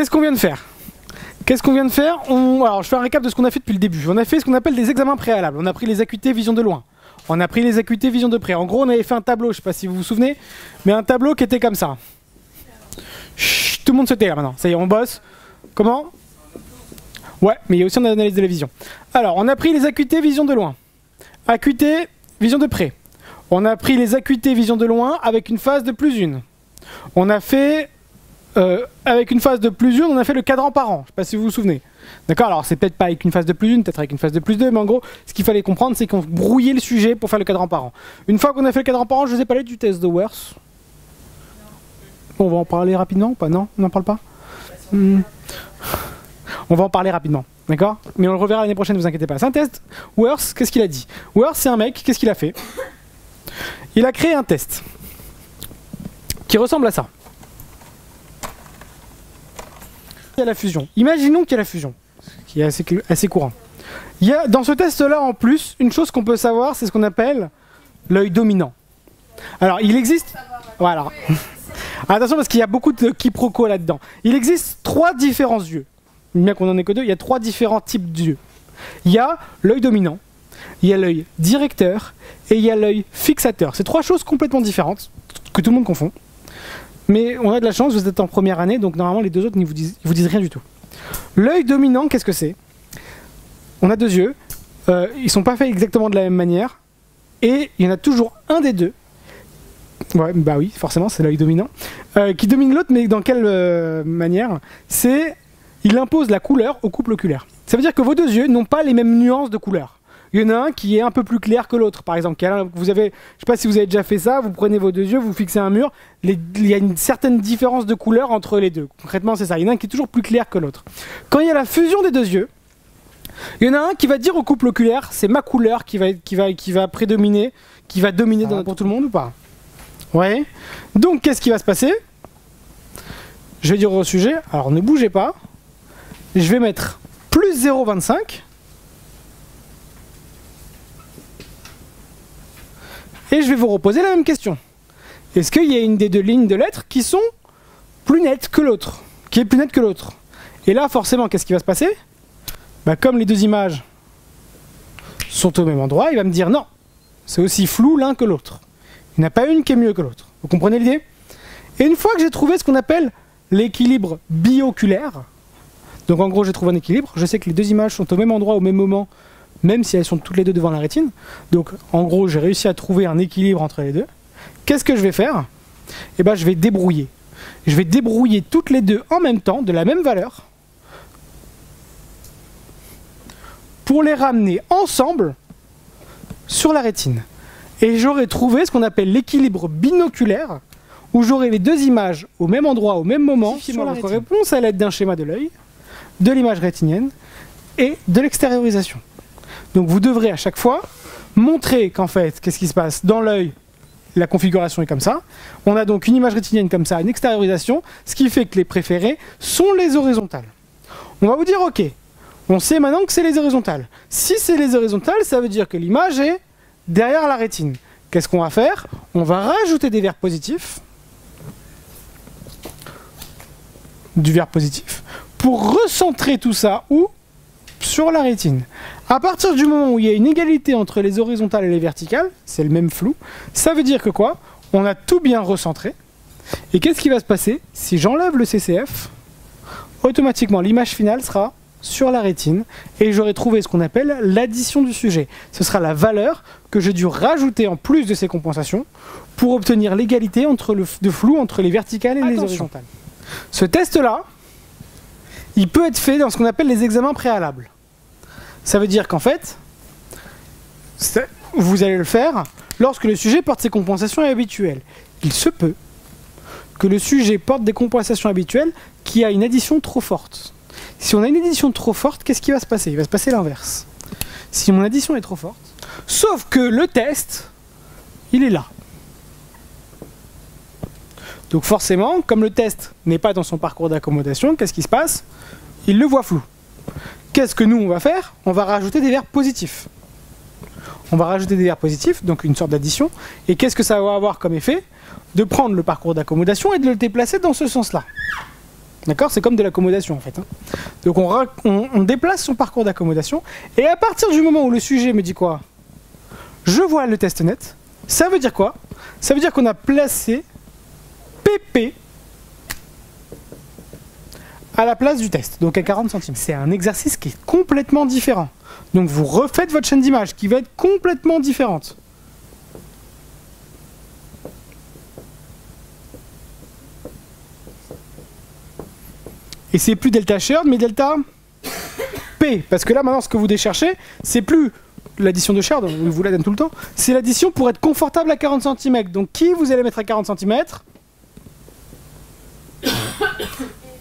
qu'est-ce qu'on vient de faire? Qu'est-ce qu'on vient de faire? Alors, je fais un récap de ce qu'on a fait depuis le début. On a fait ce qu'on appelle des examens préalables. On a pris les acuités vision de loin. On a pris les acuités vision de près. En gros, on avait fait un tableau, je ne sais pas si vous vous souvenez, mais un tableau qui était comme ça. Chut, tout le monde se tait là maintenant. Ça y est, on bosse. Comment? Ouais, mais il y a aussi une analyse de la vision. Alors, on a pris les acuités vision de loin. Acuité vision de près. On a pris les acuités vision de loin avec une phase de +1. On a fait... avec une phase de +1, on a fait le cadran par an. Je ne sais pas si vous vous souvenez. D'accord? Alors, c'est peut-être pas avec une phase de +1, peut-être avec une phase de +2, mais en gros, ce qu'il fallait comprendre, c'est qu'on brouillait le sujet pour faire le cadran par an. Une fois qu'on a fait le cadran par an, je vous ai parlé du test de Worth. On va en parler rapidement ou pas? Non? On n'en parle pas? On va en parler rapidement. D'accord? Mais on le reverra l'année prochaine, ne vous inquiétez pas. C'est un test. Worth, qu'est-ce qu'il a dit? Worth, c'est un mec, qu'est-ce qu'il a fait? Il a créé un test qui ressemble à ça. Il y a la fusion. Imaginons qu'il y a la fusion, ce qui est assez courant. Il y a dans ce test-là, en plus, une chose qu'on peut savoir, c'est ce qu'on appelle l'œil dominant. Alors, il existe... Voilà. Attention, parce qu'il y a beaucoup de quiproquos là-dedans. Il existe 3 différents yeux. Bien qu'on n'en ait que 2, il y a 3 différents types d'yeux. Il y a l'œil dominant, il y a l'œil directeur, et il y a l'œil fixateur. C'est 3 choses complètement différentes, que tout le monde confond. Mais on a de la chance, vous êtes en première année, donc normalement les 2 autres, ils vous disent rien du tout. L'œil dominant, qu'est-ce que c'est? On a 2 yeux, ils sont pas faits exactement de la même manière, et il y en a toujours un des 2, ouais, bah oui, forcément, c'est l'œil dominant, qui domine l'autre, mais dans quelle manière? C'est, il impose la couleur au couple oculaire. Ça veut dire que vos 2 yeux n'ont pas les mêmes nuances de couleur. Il y en a un qui est un peu plus clair que l'autre, par exemple. Vous avez, je ne sais pas si vous avez déjà fait ça, vous prenez vos 2 yeux, vous fixez un mur, il y a une certaine différence de couleur entre les 2. Concrètement, c'est ça. Il y en a un qui est toujours plus clair que l'autre. Quand il y a la fusion des 2 yeux, il y en a un qui va dire au couple oculaire, c'est ma couleur qui va prédominer, qui va dominer pour tout le monde ou pas? Ouais. Donc, qu'est-ce qui va se passer? Je vais dire au sujet, alors ne bougez pas, je vais mettre plus 0,25. Et je vais vous reposer la même question. Est-ce qu'il y a une des 2 lignes de lettres qui sont plus nettes que l'autre? Qui est plus nette que l'autre? Et là, forcément, qu'est-ce qui va se passer? Bah, comme les 2 images sont au même endroit, il va me dire non, c'est aussi flou l'un que l'autre. Il n'y en a pas une qui est mieux que l'autre. Vous comprenez l'idée? Et une fois que j'ai trouvé ce qu'on appelle l'équilibre bioculaire, donc en gros j'ai trouvé un équilibre, je sais que les 2 images sont au même endroit au même moment, même si elles sont toutes les 2 devant la rétine. Donc en gros j'ai réussi à trouver un équilibre entre les 2. Qu'est-ce que je vais faire? Eh bien je vais débrouiller. Je vais débrouiller toutes les 2 en même temps, de la même valeur, pour les ramener ensemble sur la rétine. Et j'aurai trouvé ce qu'on appelle l'équilibre binoculaire, où j'aurai les 2 images au même endroit, au même moment, sur la réponse à l'aide d'un schéma de l'œil, de l'image rétinienne et de l'extériorisation. Donc vous devrez à chaque fois montrer qu'en fait, qu'est-ce qui se passe dans l'œil, la configuration est comme ça. On a donc une image rétinienne comme ça, une extériorisation, ce qui fait que les préférées sont les horizontales. On va vous dire ok, on sait maintenant que c'est les horizontales. Si c'est les horizontales, ça veut dire que l'image est derrière la rétine. Qu'est-ce qu'on va faire? On va rajouter des verres positifs, du verre positif, pour recentrer tout ça où? Sur la rétine. À partir du moment où il y a une égalité entre les horizontales et les verticales, c'est le même flou, ça veut dire que quoi? On a tout bien recentré. Et qu'est-ce qui va se passer? Si j'enlève le CCF, automatiquement l'image finale sera sur la rétine et j'aurai trouvé ce qu'on appelle l'addition du sujet. Ce sera la valeur que j'ai dû rajouter en plus de ces compensations pour obtenir l'égalité de flou entre les verticales et les horizontales. Ce test-là, il peut être fait dans ce qu'on appelle les examens préalables. Ça veut dire qu'en fait, vous allez le faire lorsque le sujet porte ses compensations habituelles. Il se peut que le sujet porte des compensations habituelles qui a une addition trop forte. Si on a une addition trop forte, qu'est-ce qui va se passer? Il va se passer l'inverse. Si mon addition est trop forte, sauf que le test, il est là. Donc forcément, comme le test n'est pas dans son parcours d'accommodation, qu'est-ce qui se passe? Il le voit flou. Qu'est-ce que nous on va faire? On va rajouter des verres positifs. On va rajouter des verres positifs, donc une sorte d'addition. Et qu'est-ce que ça va avoir comme effet? De prendre le parcours d'accommodation et de le déplacer dans ce sens-là. D'accord? C'est comme de l'accommodation en fait. Hein. Donc on déplace son parcours d'accommodation, et à partir du moment où le sujet me dit quoi? Je vois le test net, ça veut dire quoi? Ça veut dire qu'on a placé PP à la place du test, donc à 40 cm. C'est un exercice qui est complètement différent. Donc vous refaites votre chaîne d'image qui va être complètement différente. Et c'est plus delta shared, mais delta P. Parce que là, maintenant, ce que vous décherchez, c'est plus l'addition de shared, on vous la donne tout le temps, c'est l'addition pour être confortable à 40 cm. Donc qui vous allez mettre à 40 cm?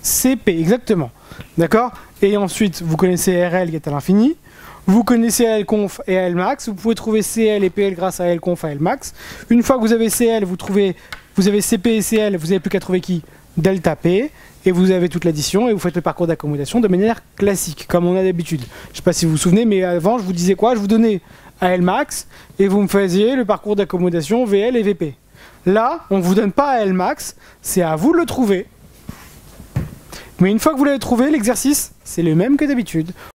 C'est P, exactement. D'accord? Et ensuite, vous connaissez RL qui est à l'infini. Vous connaissez ALconf et ALmax. Vous pouvez trouver CL et PL grâce à ALconf et ALmax. Une fois que vous avez CL, vous avez CP et CL, vous n'avez plus qu'à trouver qui? Delta P. Et vous avez toute l'addition et vous faites le parcours d'accommodation de manière classique, comme on a d'habitude. Je ne sais pas si vous vous souvenez, mais avant, je vous disais quoi? Je vous donnais ALmax et vous me faisiez le parcours d'accommodation VL et VP. Là, on ne vous donne pas ALmax, c'est à vous de le trouver. Mais une fois que vous l'avez trouvé, l'exercice, c'est le même que d'habitude.